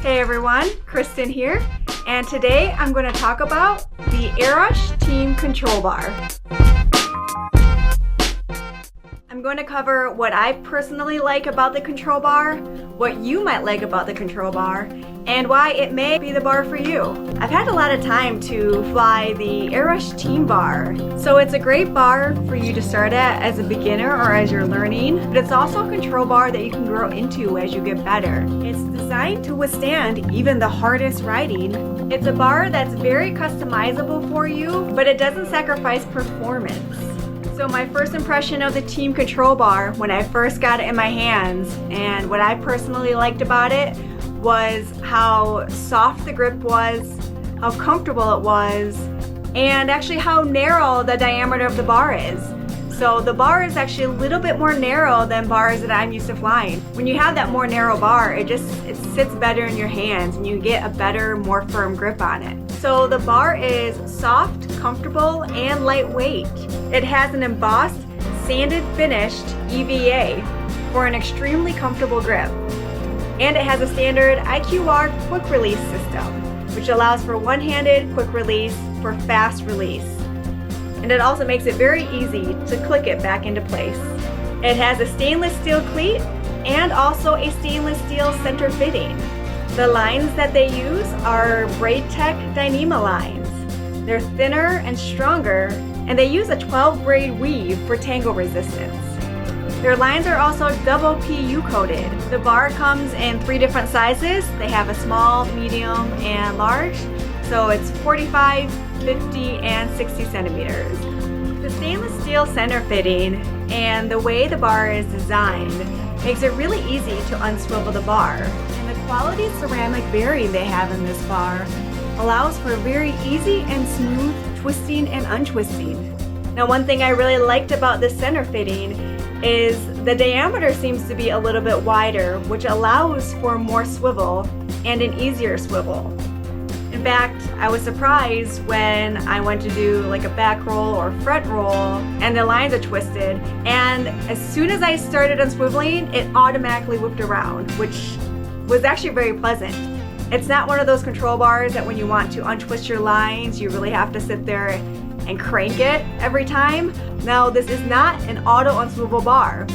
Hey everyone, Kristen here, and today I'm going to talk about the Airush Team Control Bar. I'm going to cover what I personally like about the control bar, what you might like about the control bar, and why it may be the bar for you. I've had a lot of time to fly the Airush Team Bar, so it's a great bar for you to start at as a beginner or as you're learning, but it's also a control bar that you can grow into as you get better. It's designed to withstand even the hardest riding. It's a bar that's very customizable for you, but it doesn't sacrifice performance. So my first impression of the Team Control Bar when I first got it in my hands, and what I personally liked about it, was how soft the grip was, how comfortable it was, and actually how narrow the diameter of the bar is. So the bar is actually a little bit more narrow than bars that I'm used to flying. When you have that more narrow bar, it sits better in your hands and you get a better, more firm grip on it. So the bar is soft, comfortable, and lightweight. It has an embossed, sanded finished EVA for an extremely comfortable grip. And it has a standard IQR quick release system, which allows for one-handed quick release for fast release. And it also makes it very easy to click it back into place. It has a stainless steel cleat and also a stainless steel center fitting. The lines that they use are Braid Tech Dyneema lines. They're thinner and stronger, and they use a 12 braid weave for tangle resistance. Their lines are also double PU coated. The bar comes in 3 different sizes. They have a small, medium, and large. So it's 45, 50, and 60 centimeters. The stainless steel center fitting and the way the bar is designed makes it really easy to unswivel the bar. And the quality ceramic bearing they have in this bar allows for very easy and smooth twisting and untwisting. Now, one thing I really liked about this center fitting is the diameter seems to be a little bit wider, which allows for more swivel and an easier swivel. In fact, I was surprised when I went to do like a back roll or front roll and the lines are twisted, and as soon as I started unswiveling, it automatically whipped around, which was actually very pleasant. It's not one of those control bars that when you want to untwist your lines, you really have to sit there and crank it every time. Now, this is not an auto unswivel bar.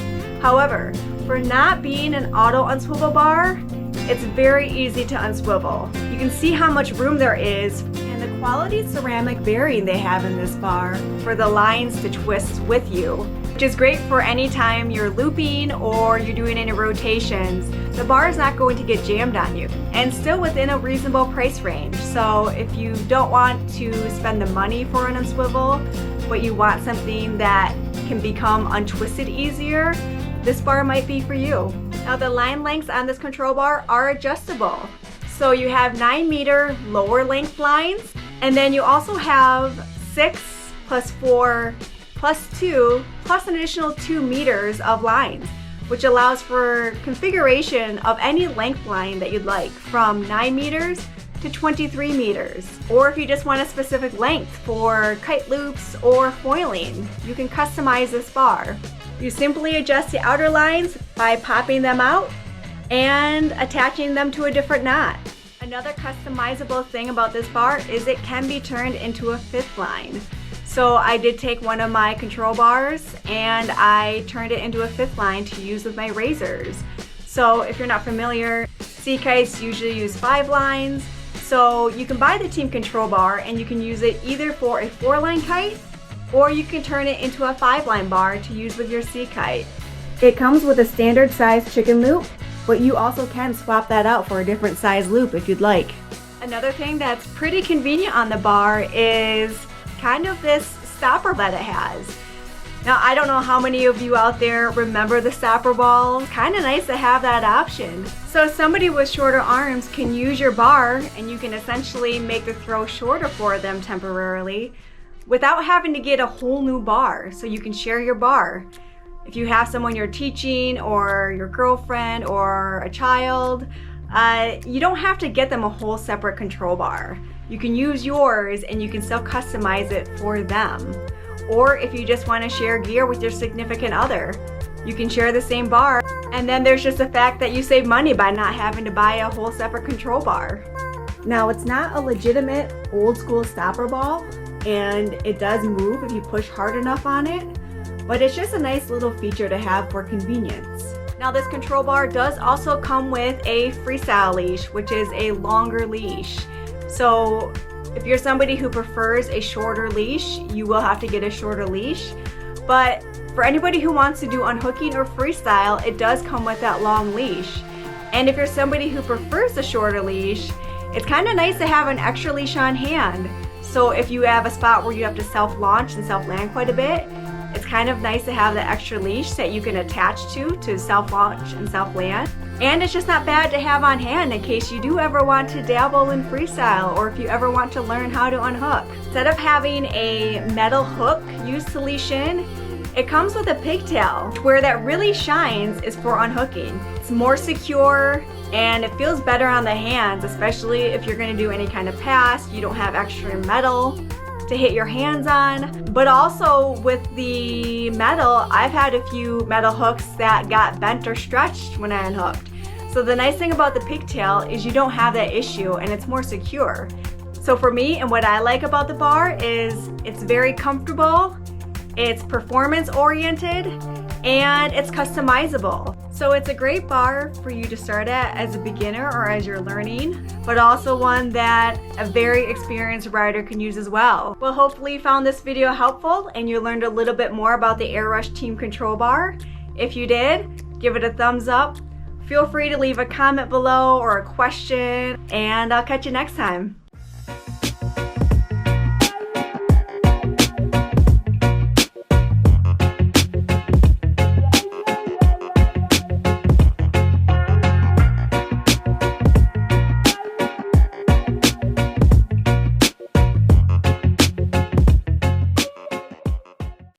However, for not being an auto unswivel bar, it's very easy to unswivel. You can see how much room there is and the quality ceramic bearing they have in this bar for the lines to twist with you, which is great for any time you're looping or you're doing any rotations. The bar is not going to get jammed on you, and still within a reasonable price range. So if you don't want to spend the money for an unswivel, but you want something that can become untwisted easier, this bar might be for you. Now, the line lengths on this control bar are adjustable. So you have 9-meter lower length lines, and then you also have 6 plus 4 plus 2 plus an additional 2 meters of lines, which allows for configuration of any length line that you'd like, from 9 meters to 23 meters. Or if you just want a specific length for kite loops or foiling, you can customize this bar. You simply adjust the outer lines by popping them out and attaching them to a different knot. Another customizable thing about this bar is it can be turned into a 5th line. So I did take one of my control bars and I turned it into a 5th line to use with my razors. So if you're not familiar, sea kites usually use 5 lines. So you can buy the Team Control Bar and you can use it either for a 4-line kite, or you can turn it into a 5-line bar to use with your sea kite. It comes with a standard size chicken loop, but you also can swap that out for a different size loop if you'd like. Another thing that's pretty convenient on the bar is kind of this stopper that it has. Now, I don't know how many of you out there remember the stopper ball. It's kind of nice to have that option. So somebody with shorter arms can use your bar and you can essentially make the throw shorter for them temporarily without having to get a whole new bar, so you can share your bar. If you have someone you're teaching or your girlfriend or a child, you don't have to get them a whole separate control bar. You can use yours and you can still customize it for them. Or if you just want to share gear with your significant other, you can share the same bar And then there's just the fact that you save money by not having to buy a whole separate control bar. Now, it's not a legitimate old school stopper ball, and it does move if you push hard enough on it, but it's just a nice little feature to have for convenience. Now, this control bar does also come with a freestyle leash, which is a longer leash. So if you're somebody who prefers a shorter leash, you will have to get a shorter leash. But for anybody who wants to do unhooking or freestyle, it does come with that long leash. And if you're somebody who prefers a shorter leash, it's kind of nice to have an extra leash on hand. So if you have a spot where you have to self-launch and self-land quite a bit, it's kind of nice to have the extra leash that you can attach to self-launch and self-land. And it's just not bad to have on hand in case you do ever want to dabble in freestyle, or if you ever want to learn how to unhook. Instead of having a metal hook used to leash in, it comes with a pigtail. Where that really shines is for unhooking. It's more secure and it feels better on the hands, especially if you're going to do any kind of pass. You don't have extra metal to hit your hands on. But also with the metal, I've had a few metal hooks that got bent or stretched when I unhooked. So the nice thing about the pigtail is you don't have that issue and it's more secure. So for me, and what I like about the bar is it's very comfortable, it's performance oriented, and it's customizable. So it's a great bar for you to start at as a beginner or as you're learning, but also one that a very experienced rider can use as well. Well, hopefully you found this video helpful and you learned a little bit more about the Airush Team Control Bar. If you did, give it a thumbs up. Feel free to leave a comment below or a question, and I'll catch you next time.